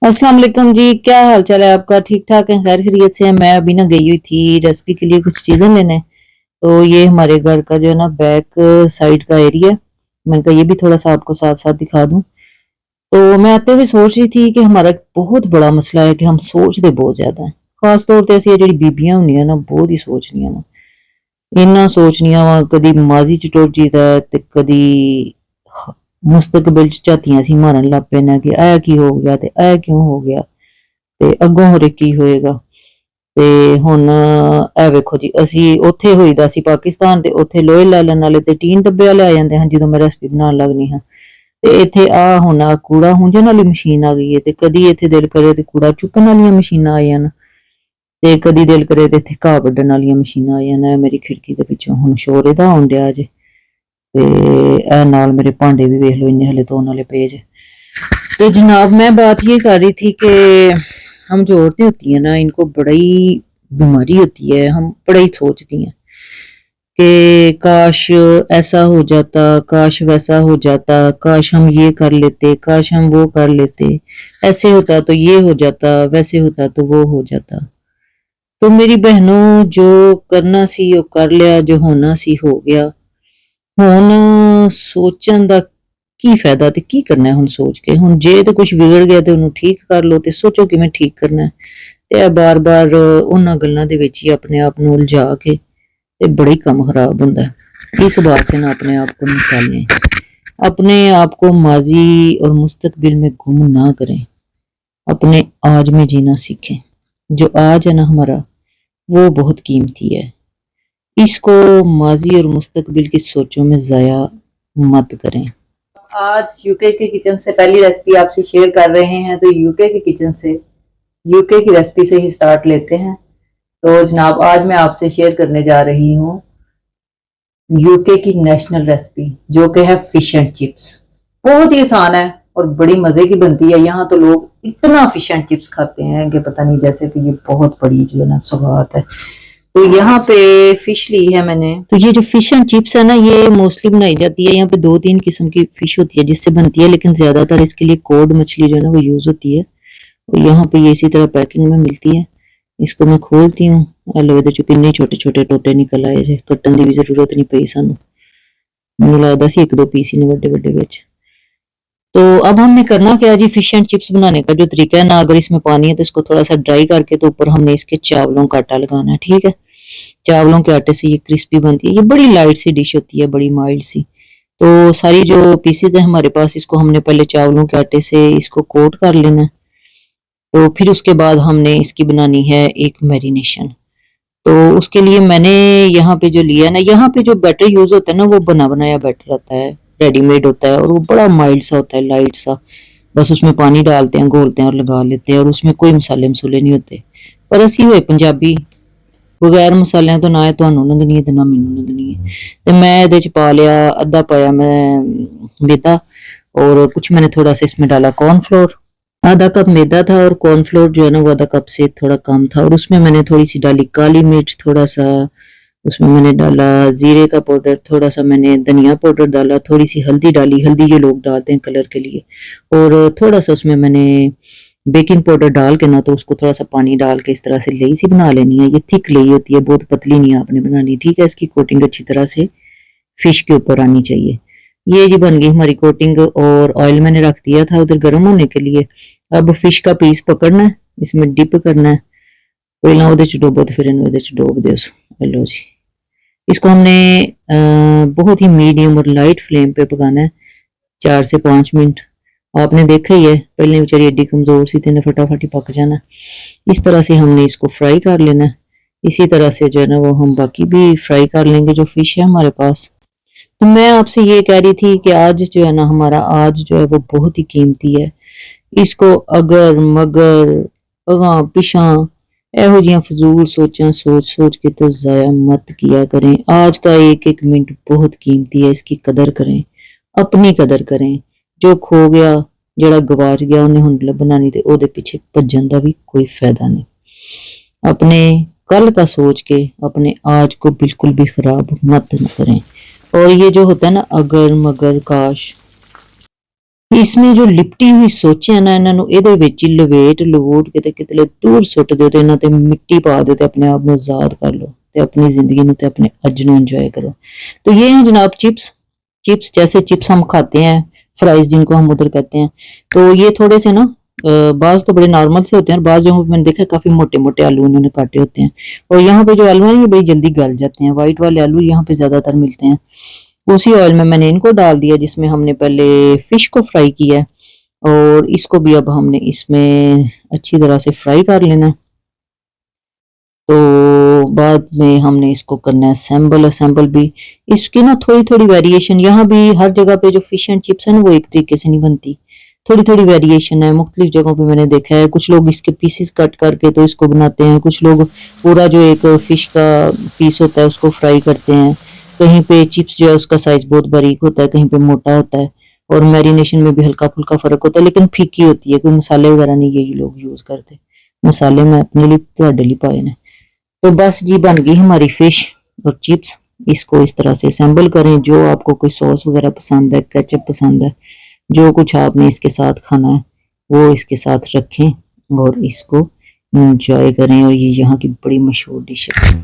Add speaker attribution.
Speaker 1: अस्सलाम वालेकुम जी। क्या हाल चाल है आपका? ठीक ठाक है? खैर खैरियत से है? मैं अभी ना गई हुई थी रेसिपी के लिए कुछ चीजें लेने। तो ये हमारे घर का जो है ना बैक साइड का एरिया। मैंने कहा ये भी थोड़ा सा आपको साथ साथ दिखा दूं। तो मैं आते हुए सोच रही थी कि हमारा एक बहुत बड़ा मसला है कि हम सोचते बहुत ज्यादा है। खास तौर पर ऐसी ਜਿਹੜੀ ਬੀਬੀਆਂ ਹੁੰਦੀਆਂ ਨਾ ਬਹੁਤ ਹੀ ਸੋਚਣੀਆਂ ਵਾ। ਇੰਨਾ ਸੋਚਣੀਆਂ ਵਾ, ਕਦੀ ਮਾਜ਼ੀ ਚ ਟੁਰ ਜੀਦਾ ਤੇ ਕਦੀ ਮੁਸਤਕਬਲ ਚ ਝਾਤੀਆਂ ਸੀ ਮਾਰਨ ਲੱਗ ਪੈਣਾ ਕਿ ਇਹ ਕੀ ਹੋ ਗਿਆ ਤੇ ਇਹ ਕਿਉਂ ਹੋ ਗਿਆ ਤੇ ਅੱਗੋਂ ਹੋਰੇ ਕੀ ਹੋਏਗਾ। ਤੇ ਹੁਣ ਇਹ ਵੇਖੋ ਜੀ, ਅਸੀਂ ਉੱਥੇ ਹੋਈਦਾ ਸੀ ਪਾਕਿਸਤਾਨ ਤੇ ਉੱਥੇ ਲੋਹੇ ਲਾਲਣ ਵਾਲੇ ਤੇ ਟੀਨ ਡੱਬੇ ਲੈ ਜਾਂਦੇ ਹਨ ਜਦੋਂ ਮੈਂ ਰੈਸਪੀ ਬਣਾਉਣ ਲੱਗਨੀ ਹਾਂ। ਤੇ ਇੱਥੇ ਆ ਹੁਣ ਕੂੜਾ ਹੁੰਝਣ ਵਾਲੀ ਮਸ਼ੀਨ ਆ ਗਈ ਹੈ ਤੇ ਕਦੀ ਇੱਥੇ ਦਿਲ ਕਰੇ ਤੇ ਕੂੜਾ ਚੁੱਕਣ ਵਾਲੀਆਂ ਮਸ਼ੀਨਾਂ ਆ ਜਾਣ ਤੇ ਕਦੀ ਦਿਲ ਕਰੇ ਤੇ ਇੱਥੇ ਘਾਹ ਵੱਢਣ ਵਾਲੀਆਂ ਮਸ਼ੀਨਾਂ ਆ ਜਾਣ। ਮੇਰੀ ਖਿੜਕੀ ਦੇ ਵਿੱਚੋਂ ਹੁਣ ਸ਼ੋਰ ਇਹਦਾ ਆਉਣ ਡਿਆ ਜੇ ਤੇ ਇਹ ਨਾਲ मेरे भांडे भी देख लो इन्ने हले धोने वाले पे जे। तो जनाब मैं बात ये कर रही थी कि हम जो औरतें होती हैं ना इनको बड़ी बीमारी होती है। हम बड़ा ही सोचती हैं कि काश ऐसा हो जाता, काश वैसा हो जाता, काश हम ये कर लेते, काश हम वो कर लेते, ऐसे होता तो ये हो जाता, वैसे होता तो वो हो जाता। तो मेरी बहनों, जो करना सी वो कर लिया, जो होना सी हो गया। ਹੁਣ ਸੋਚਣ ਦਾ ਕੀ ਫਾਇਦਾ ਤੇ ਕੀ ਕਰਨਾ ਹੁਣ ਸੋਚ ਕੇ। ਹੁਣ ਜੇ ਤੇ ਕੁਝ ਵਿਗੜ ਗਿਆ ਤੇ ਉਹਨੂੰ ਠੀਕ ਕਰ ਲਓ ਤੇ ਸੋਚੋ ਕਿਵੇਂ ਠੀਕ ਕਰਨਾ ਤੇ ਇਹ ਬਾਰ-ਬਾਰ ਉਹਨਾਂ ਗੱਲਾਂ ਦੇ ਵਿੱਚ ਹੀ ਆਪਣੇ ਆਪ ਨੂੰ ਉਲਝਾ ਕੇ ਤੇ ਬੜਾ ਹੀ ਕੰਮ ਖਰਾਬ ਹੁੰਦਾ है। इस बात से ना अपने आप को निकालें, अपने आप को माजी और मुस्तकबिल में गुम ना करें, अपने आज में जीना सीखें। जो आज है ना हमारा वो बहुत कीमती है, इसको माजी और मुस्तकबिल की सोचों में ज़ाया मत करें। आज यूके के किचन से पहली रेसिपी आपसे शेयर कर रहे हैं। तो यूके के किचन से, यूके की रेसिपी से ही स्टार्ट लेते हैं। तो जनाब आज मैं आपसे शेयर करने जा रही हूँ यूके की नेशनल रेसिपी जो कि है फिश एंड चिप्स। बहुत ही आसान है और बड़ी मजे की बनती है। यहाँ तो लोग इतना फिश एंड चिप्स खाते हैं कि पता नहीं, जैसे कि ये बहुत बड़ी जो है ना सौगात है। तो यहाँ पे फिश ली है मैंने। तो ये जो फिश एंड चिप्स है ना ये मोस्टली बनाई जाती है, यहाँ पे 2-3 किस्म की फिश होती है जिससे बनती है, लेकिन ज्यादातर इसके लिए कोड मछली जो है ना वो यूज होती है। और यहाँ पे ये इसी तरह पैकिंग में मिलती है। इसको मैं खोलती हूँ। लो ये किन्ने छोटे छोटे टोटे निकल आए जे, कट्टन की भी जरूरत नहीं पई सानू। मैनूं लगदा सी 1-2 पीस ही ने बड़े बड़े विच। तो अब हमने करना क्या जी, फिश एंड चिप्स बनाने का जो तरीका है ना, अगर इसमें पानी है तो इसको थोड़ा सा ड्राई करके तो ऊपर हमने इसके चावलों का आटा लगाना है। ठीक है, चावलों के आटे से ये क्रिस्पी बनती है। ये बड़ी लाइट सी डिश होती है, बड़ी माइल्ड सी। तो सारी जो पीसेज है हमारे पास, इसको हमने पहले चावलों के आटे से इसको कोट कर लेना है। तो फिर उसके बाद हमने इसकी बनानी है एक मैरिनेशन। तो उसके लिए मैंने यहाँ पे जो लिया ना, यहाँ पे जो बैटर यूज होता है ना वो बना बनाया बैटर आता है, रेडीमेड होता है और वो बड़ा माइल्ड सा होता है, लाइट सा। बस उसमें पानी डालते हैं, घोलते हैं और लगा लेते हैं, और उसमें कोई मसाले मसूले नहीं होते। पर असी हुए पंजाबी, बगैर मसालियां तो ना है ਤੁਹਾਨੂੰ ਲੰਘਣੀ ਹੈ ਤੇ ਨਾ ਮੈਨੂੰ ਲੰਘਣੀ है। तो मैं ਇਹਦੇ ਚ ਪਾ ਲਿਆ, आधा पाया मैं मैदा, और कुछ मैंने थोड़ा सा इसमें डाला कॉर्नफ्लोर। आधा कप मैदा था और कॉर्नफ्लोर जो है ना वो आधा कप से थोड़ा कम था। और उसमें मैंने थोड़ी सी डाली काली मिर्च, थोड़ा सा उसमें मैंने डाला जीरे का पाउडर, थोड़ा सा मैंने धनिया पाउडर डाला, थोड़ी सी हल्दी डाली, हल्दी जो लोग डालते हैं कलर के लिए, और थोड़ा सा उसमें मैंने बेकिंग पाउडर डाल के ना तो उसको थोड़ा सा पानी डाल के इस तरह से लेई सी बना लेनी है। ये थिक लेई होती है, बहुत पतली नहीं आपने बनानी। ठीक है, इसकी कोटिंग अच्छी तरह से फिश के ऊपर आनी चाहिए। ये जी बन गई हमारी कोटिंग, और ऑयल मैंने रख दिया था उधर गर्म होने के लिए। अब फिश का पीस पकड़ना है, इसमें डिप करना है। पहला ਉਹਦੇ ਚ ਡੋਬੋ ਤੇ ਫਿਰ ਇਹਨੂੰ ਇਹਦੇ ਚ ਡੋਬ ਦਿਓ। लो जी, इसको हमने बहुत ही मीडियम और लाइट फ्लेम पे पकाना है 4 से 5 मिनट। आपने देखा ही है, पहले बेचारी एडी कमजोर सी थी, फटाफट ही पक जाना। इस तरह से हमने इसको फ्राई कर लेना है। इसी तरह से जो है ना वो हम बाकी भी फ्राई कर लेंगे जो फिश है हमारे पास। तो मैं आपसे ये कह रही थी कि आज जो है ना हमारा आज जो है वो बहुत ही कीमती है। इसको अगर मगर अगां पिछां ਇਹੋ ਜਿਹੀਆਂ फजूल सोचां सोच सोच के तो ज़ाया मत किया करें। आज का एक एक मिनट बहुत कीमती है, इसकी कदर करें, अपनी कदर करें। जो खो गया, ਜਿਹੜਾ ਗਵਾਚ ਗਿਆ, ਉਹਨੇ ਹੁਣ ਲੱਭਣਾ नहीं, ਤੇ ਉਹਦੇ ਪਿੱਛੇ ਭੱਜਣ ਦਾ भी कोई फायदा नहीं। अपने कल का सोच के अपने आज को बिल्कुल भी खराब मत करें। और ये जो होता है ना अगर मगर काश, इसमें जो लिपटी हुई सोचे हैं ना, इन्होंने ਇਹਦੇ ਵਿੱਚ ਹੀ ਲਵੇਟ ਲਵੂਟ ਕੇ ਤੇ ਕਿਤਲੇ ਦੂਰ ਸੁੱਟ ਦਿਓ ਤੇ ਇਹਨਾਂ ਤੇ ਮਿੱਟੀ ਪਾ ਦਿਓ ਤੇ अपने आप ਨੂੰ ਆਜ਼ਾਦ ਕਰ ਲਓ ਤੇ अपनी जिंदगी ਨੂੰ ਤੇ अपने अज ਨੂੰ एंजॉय करो। तो ये हैं जनाब चिप्स। चिप्स जैसे चिप्स हम खाते हैं, फ्राइज जिनको हम उधर कहते हैं, तो ये थोड़े से ना बाज तो बड़े नॉर्मल से होते हैं और बाज जो मैंने देखा काफी मोटे मोटे आलू इन्होंने काटे होते हैं। और यहाँ पे जो आलू हैं ये बड़ी जल्दी गल जाते हैं, व्हाइट वाले आलू यहाँ पे ज्यादातर मिलते हैं। उसी ऑयल में मैंने इनको डाल दिया जिसमें हमने पहले फिश को फ्राई किया है, और इसको भी अब हमने इसमें अच्छी तरह से फ्राई कर लेना है। तो बाद में हमने इसको करना है असेंबल भी। इसकी ना थोड़ी थोड़ी वेरिएशन, यहाँ भी हर जगह पे जो फिश एंड चिप्स है ना वो एक तरीके से नहीं बनती, थोड़ी थोड़ी वेरिएशन है। मुख्तलिफ जगहों पे मैंने देखा है, कुछ लोग इसके पीसेस कट करके तो इसको बनाते हैं, कुछ लोग पूरा जो एक फिश का पीस होता है उसको फ्राई करते हैं। कहीं पे चिप्स जो है उसका साइज बहुत बारीक होता है, कहीं पे मोटा होता है, और मैरिनेशन में भी हल्का फुल्का फर्क होता है, लेकिन फीकी होती है। कोई मसाले वगैरह नहीं ये लोग यूज करते, मसाले मैं अपने लिए ਤੁਹਾਡੇ ਲਈ पाए ने। तो बस जी बन गई हमारी फिश और चिप्स। इसको इस तरह से असेंबल करें। जो आपको कोई सॉस वगैरह पसंद है, केचप पसंद है, जो कुछ आपने इसके साथ खाना है वो इसके साथ रखें और इसको एंजॉय करें। और ये यहाँ की बड़ी मशहूर डिश है।